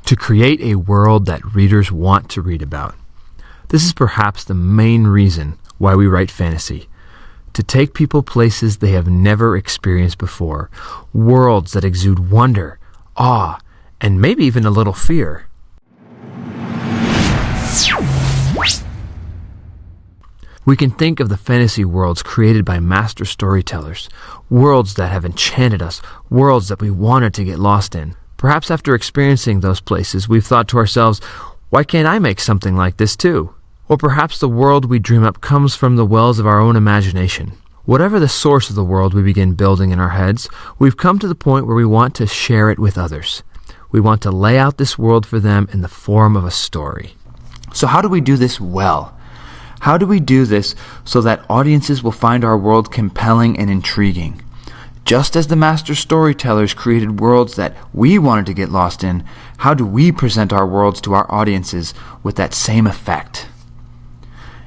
to create a world that readers want to read about. This is perhaps the main reason why we write fantasy. To take people places they have never experienced before, worlds that exude wonder, awe, and maybe even a little fear. We can think of the fantasy worlds created by master storytellers, worlds that have enchanted us, worlds that we wanted to get lost in. Perhaps after experiencing those places, we've thought to ourselves, why can't I make something like this too? Or perhaps the world we dream up comes from the wells of our own imagination. Whatever the source of the world we begin building in our heads, we've come to the point where we want to share it with others. We want to lay out this world for them in the form of a story. So how do we do this well? How do we do this so that audiences will find our world compelling and intriguing? Just as the master storytellers created worlds that we wanted to get lost in, how do we present our worlds to our audiences with that same effect?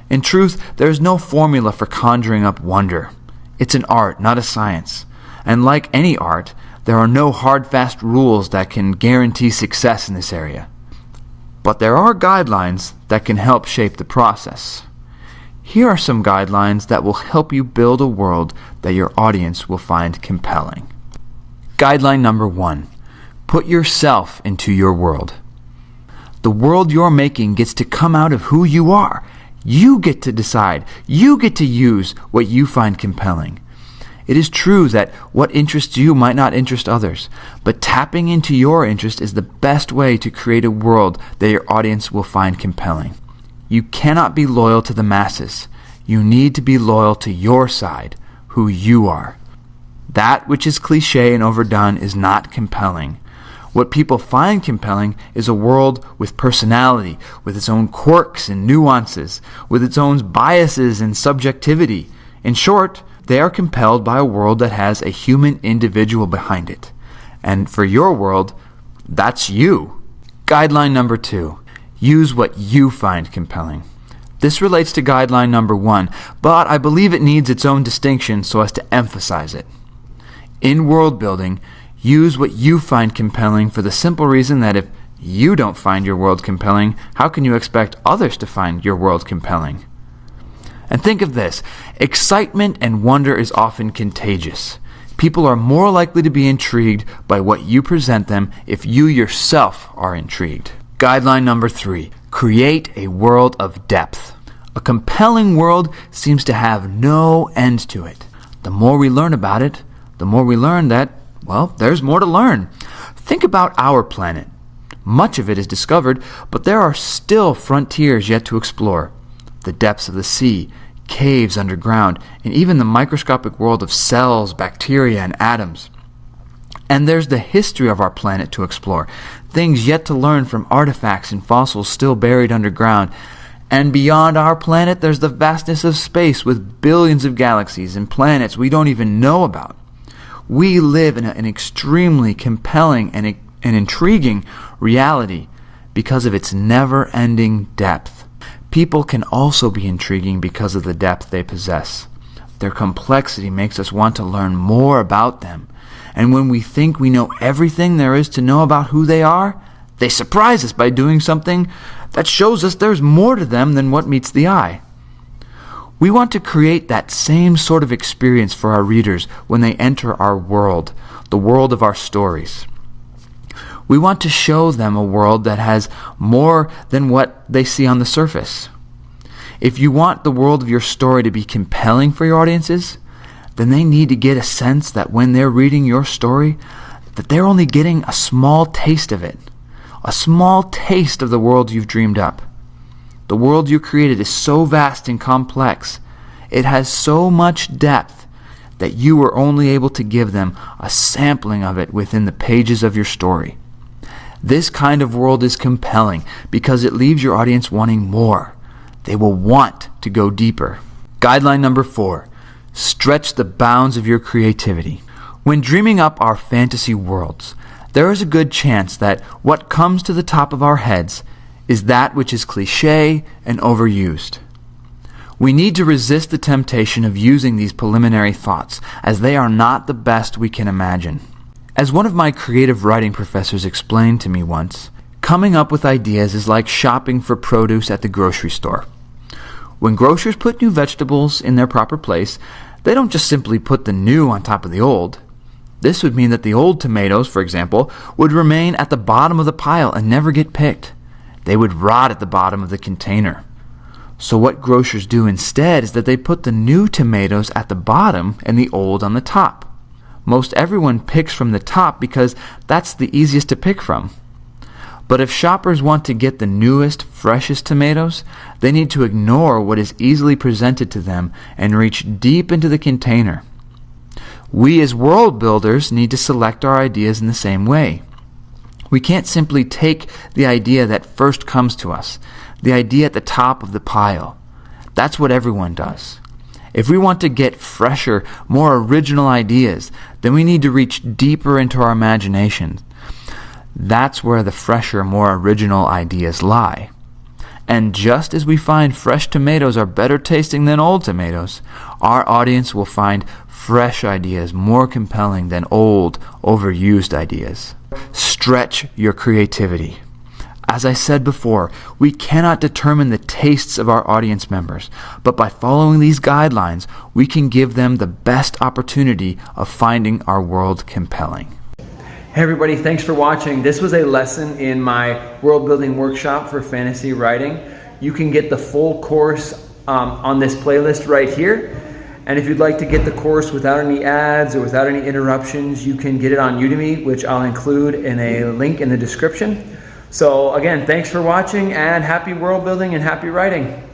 In truth, there is no formula for conjuring up wonder. It's an art, not a science. And like any art, there are no hard, fast rules that can guarantee success in this area. But there are guidelines that can help shape the process. Here are some guidelines that will help you build a world that your audience will find compelling. Guideline number 1. Put yourself into your world. The world you're making gets to come out of who you are. You get to decide. You get to use what you find compelling. It is true that what interests you might not interest others, but tapping into your interest is the best way to create a world that your audience will find compelling. You cannot be loyal to the masses. You need to be loyal to your side, who you are. That which is cliché and overdone is not compelling. What people find compelling is a world with personality, with its own quirks and nuances, with its own biases and subjectivity. In short, they are compelled by a world that has a human individual behind it. And for your world, that's you. Guideline number 2. Use what you find compelling. This relates to guideline number 1, but I believe it needs its own distinction so as to emphasize it. In world building, use what you find compelling for the simple reason that if you don't find your world compelling, how can you expect others to find your world compelling? And think of this, excitement and wonder is often contagious. People are more likely to be intrigued by what you present them if you yourself are intrigued. Guideline number 3, create a world of depth. A compelling world seems to have no end to it. The more we learn about it, the more we learn that, well, there's more to learn. Think about our planet. Much of it is discovered, but there are still frontiers yet to explore. The depths of the sea, caves underground, and even the microscopic world of cells, bacteria, and atoms. And there's the history of our planet to explore, things yet to learn from artifacts and fossils still buried underground. And beyond our planet, there's the vastness of space with billions of galaxies and planets we don't even know about. We live in an extremely compelling and intriguing reality because of its never-ending depth. People can also be intriguing because of the depth they possess. Their complexity makes us want to learn more about them. And when we think we know everything there is to know about who they are, they surprise us by doing something that shows us there's more to them than what meets the eye. We want to create that same sort of experience for our readers when they enter our world, the world of our stories. We want to show them a world that has more than what they see on the surface. If you want the world of your story to be compelling for your audiences, then they need to get a sense that when they're reading your story, that they're only getting a small taste of it, a small taste of the world you've dreamed up. The world you created is so vast and complex. It has so much depth that you were only able to give them a sampling of it within the pages of your story. This kind of world is compelling because it leaves your audience wanting more. They will want to go deeper. Guideline number 4. Stretch the bounds of your creativity. When dreaming up our fantasy worlds, there is a good chance that what comes to the top of our heads is that which is cliché and overused. We need to resist the temptation of using these preliminary thoughts, as they are not the best we can imagine. As one of my creative writing professors explained to me once, Coming up with ideas is like shopping for produce at the grocery store. When grocers put new vegetables in their proper place, they don't just simply put the new on top of the old. This would mean that the old tomatoes, for example, would remain at the bottom of the pile and never get picked. They would rot at the bottom of the container. So what grocers do instead is that they put the new tomatoes at the bottom and the old on the top. Most everyone picks from the top because that's the easiest to pick from. But if shoppers want to get the newest, freshest tomatoes, they need to ignore what is easily presented to them and reach deep into the container. We as world builders need to select our ideas in the same way. We can't simply take the idea that first comes to us, the idea at the top of the pile. That's what everyone does. If we want to get fresher, more original ideas, then we need to reach deeper into our imagination. That's where the fresher, more original ideas lie. And just as we find fresh tomatoes are better tasting than old tomatoes, our audience will find fresh ideas more compelling than old, overused ideas. Stretch your creativity. As I said before, we cannot determine the tastes of our audience members, but by following these guidelines, we can give them the best opportunity of finding our world compelling. Hey everybody, thanks for watching. This was a lesson in my world building workshop for fantasy writing. You can get the full course on this playlist right here. And if you'd like to get the course without any ads or without any interruptions, you can get it on Udemy, which I'll include in a link in the description. So again, thanks for watching and happy world building and happy writing.